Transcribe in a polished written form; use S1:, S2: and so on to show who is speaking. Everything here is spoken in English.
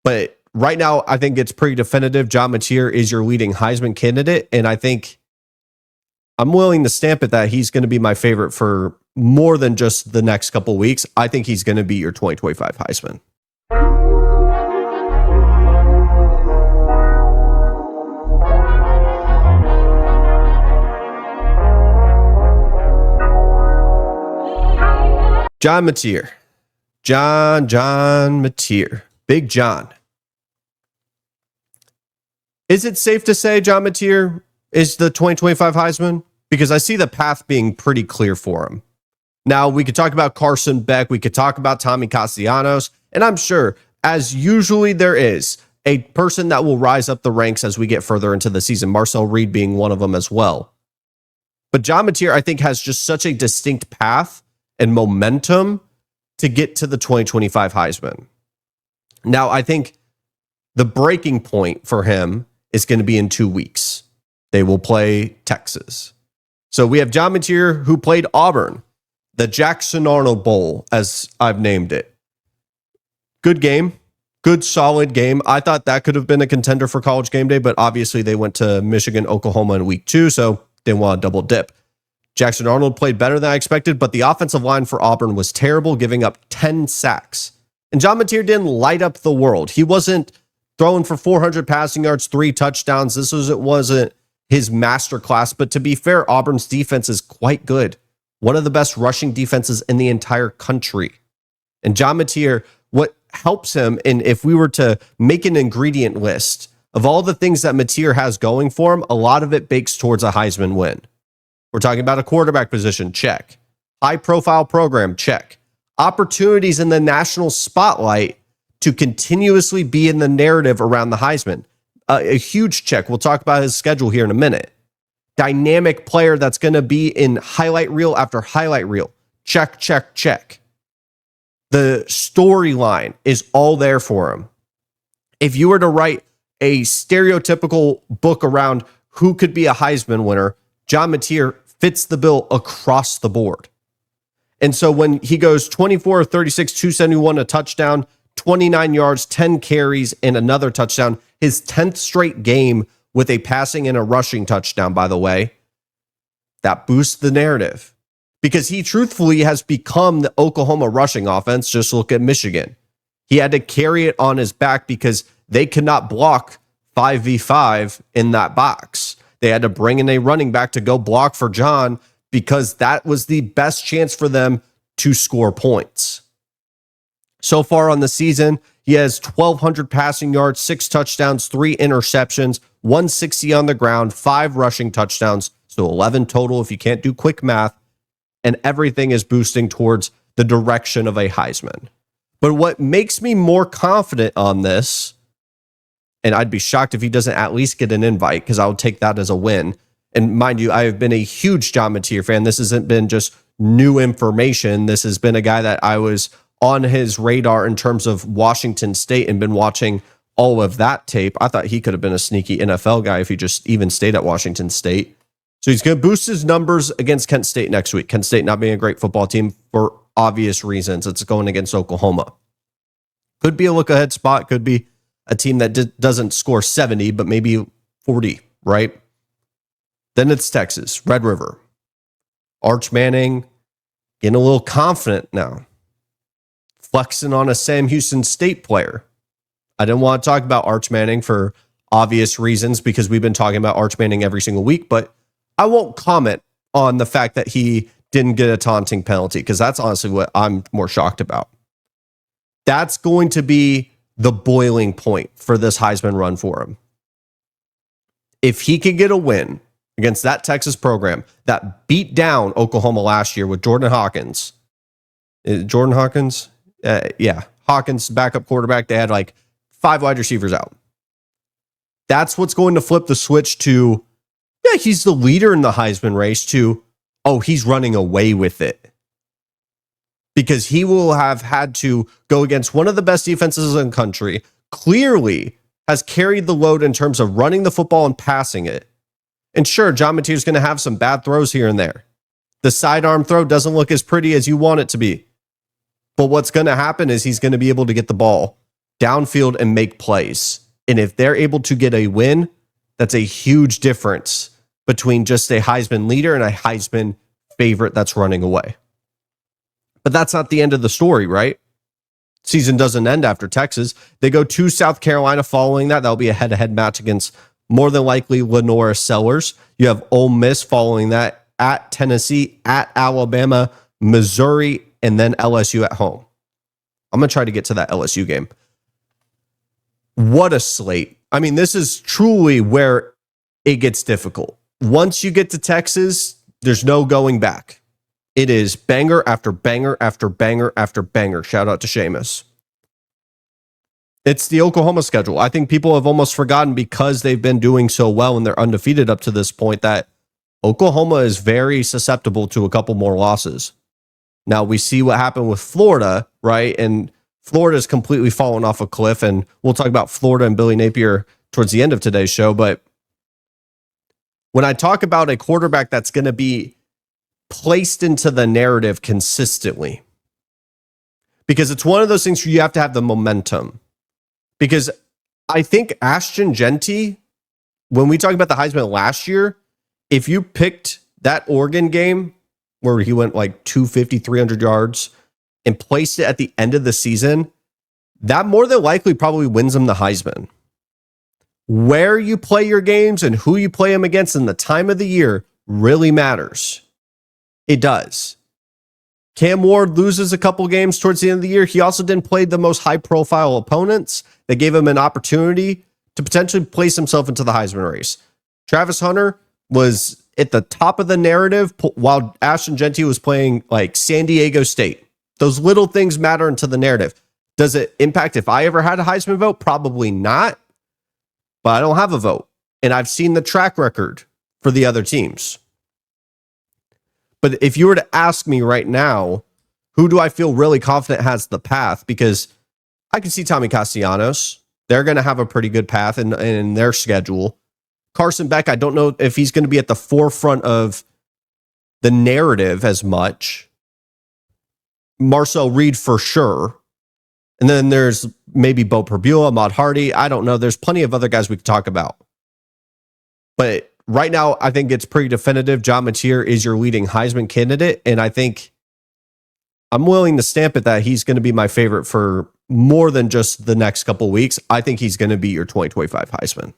S1: But right now, I think it's pretty definitive. John Mateer is your leading Heisman candidate. And I think I'm willing to stamp it that he's going to be my favorite for more than just the next couple weeks. I think he's going to be your 2025 Heisman. John Mateer. John Mateer. Big John. Is it safe to say John Mateer is the 2025 Heisman? Because I see the path being pretty clear for him. Now, we could talk about Carson Beck. We could talk about Tommy Castellanos. And I'm sure, as usually there is, a person that will rise up the ranks as we get further into the season. Marcel Reed being one of them as well. But John Mateer, I think, has just such a distinct path and momentum to get to the 2025 Heisman. Now, I think the breaking point for him is going to be in 2 weeks. They will play Texas. So we have John Mateer, who played Auburn, the Jackson Arnold Bowl, as I've named it. Good game, good solid game. I thought that could have been a contender for College Game Day, but obviously they went to Michigan, Oklahoma in week 2, so didn't want to double dip. Jackson Arnold played better than I expected, but the offensive line for Auburn was terrible, giving up 10 sacks. And John Mateer didn't light up the world. He wasn't throwing for 400 passing yards, 3 touchdowns. Wasn't his masterclass, but to be fair, Auburn's defense is quite good. One of the best rushing defenses in the entire country. And John Mateer, what helps him, and if we were to make an ingredient list of all the things that Mateer has going for him, a lot of it bakes towards a Heisman win. We're talking about a quarterback position, check. High-profile program, check. Opportunities in the national spotlight to continuously be in the narrative around the Heisman. A huge check. We'll talk about his schedule here in a minute. Dynamic player that's going to be in highlight reel after highlight reel. Check, check, check. The storyline is all there for him. If you were to write a stereotypical book around who could be a Heisman winner, John Mateer fits the bill across the board. And so when he goes 24 36, 271, a touchdown, 29 yards, 10 carries, and another touchdown, his 10th straight game with a passing and a rushing touchdown, by the way, that boosts the narrative. Because he truthfully has become the Oklahoma rushing offense. Just look at Michigan. He had to carry it on his back because they could not block 5v5 in that box. They had to bring in a running back to go block for John because that was the best chance for them to score points. So far on the season, he has 1,200 passing yards, 6 touchdowns, 3 interceptions, 160 on the ground, 5 rushing touchdowns, so 11 total if you can't do quick math, and everything is boosting towards the direction of a Heisman. But what makes me more confident on this, and I'd be shocked if he doesn't at least get an invite because I would take that as a win. And mind you, I have been a huge John Mateer fan. This hasn't been just new information. This has been a guy that I was on his radar in terms of Washington State and been watching all of that tape. I thought he could have been a sneaky NFL guy if he just even stayed at Washington State. So he's going to boost his numbers against Kent State next week. Kent State not being a great football team for obvious reasons. It's going against Oklahoma. Could be a look-ahead spot. Could be a team that doesn't score 70, but maybe 40, right? Then it's Texas, Red River. Arch Manning getting a little confident now. Flexing on a Sam Houston State player. I didn't want to talk about Arch Manning for obvious reasons because we've been talking about Arch Manning every single week, but I won't comment on the fact that he didn't get a taunting penalty because that's honestly what I'm more shocked about. That's going to be the boiling point for this Heisman run for him. If he can get a win against that Texas program that beat down Oklahoma last year with Jordan Hawkins. Hawkins, backup quarterback. They had like 5 wide receivers out. That's what's going to flip the switch to, yeah, he's the leader in the Heisman race, to, oh, he's running away with it. Because he will have had to go against one of the best defenses in the country, clearly has carried the load in terms of running the football and passing it. And sure, John Mateer is going to have some bad throws here and there. The sidearm throw doesn't look as pretty as you want it to be. But what's going to happen is he's going to be able to get the ball downfield and make plays. And if they're able to get a win, that's a huge difference between just a Heisman leader and a Heisman favorite that's running away. But that's not the end of the story, right? Season doesn't end after Texas. They go to South Carolina following that. That'll be a head-to-head match against more than likely Lenora Sellers. You have Ole Miss following that, at Tennessee, at Alabama, Missouri, and then LSU at home. I'm going to try to get to that LSU game. What a slate. I mean, this is truly where it gets difficult. Once you get to Texas, there's no going back. It is banger after banger after banger after banger. Shout out to Seamus. It's the Oklahoma schedule. I think people have almost forgotten because they've been doing so well and they're undefeated up to this point that Oklahoma is very susceptible to a couple more losses. Now we see what happened with Florida, right? And Florida's completely fallen off a cliff. And we'll talk about Florida and Billy Napier towards the end of today's show. But when I talk about a quarterback that's going to be placed into the narrative consistently, because it's one of those things where you have to have the momentum. Because I think Ashton Genty, when we talk about the Heisman last year, if you picked that Oregon game where he went like 250, 300 yards and placed it at the end of the season, that more than likely probably wins him the Heisman. Where you play your games and who you play them against and the time of the year really matters. It does. Cam Ward loses a couple games towards the end of the year. He also didn't play the most high-profile opponents that gave him an opportunity to potentially place himself into the Heisman race. Travis Hunter was at the top of the narrative while Ashton Genty was playing like San Diego State. Those little things matter into the narrative. Does it impact if I ever had a Heisman vote? Probably not. But I don't have a vote. And I've seen the track record for the other teams. But if you were to ask me right now, who do I feel really confident has the path? Because I can see Tommy Castellanos. They're going to have a pretty good path in their schedule. Carson Beck, I don't know if he's going to be at the forefront of the narrative as much. Marcel Reed for sure. And then there's maybe Bo Perbula, Ahmad Hardy. I don't know. There's plenty of other guys we could talk about. But right now, I think it's pretty definitive. John Mateer is your leading Heisman candidate. And I think I'm willing to stamp it that he's going to be my favorite for more than just the next couple weeks. I think he's going to be your 2025 Heisman.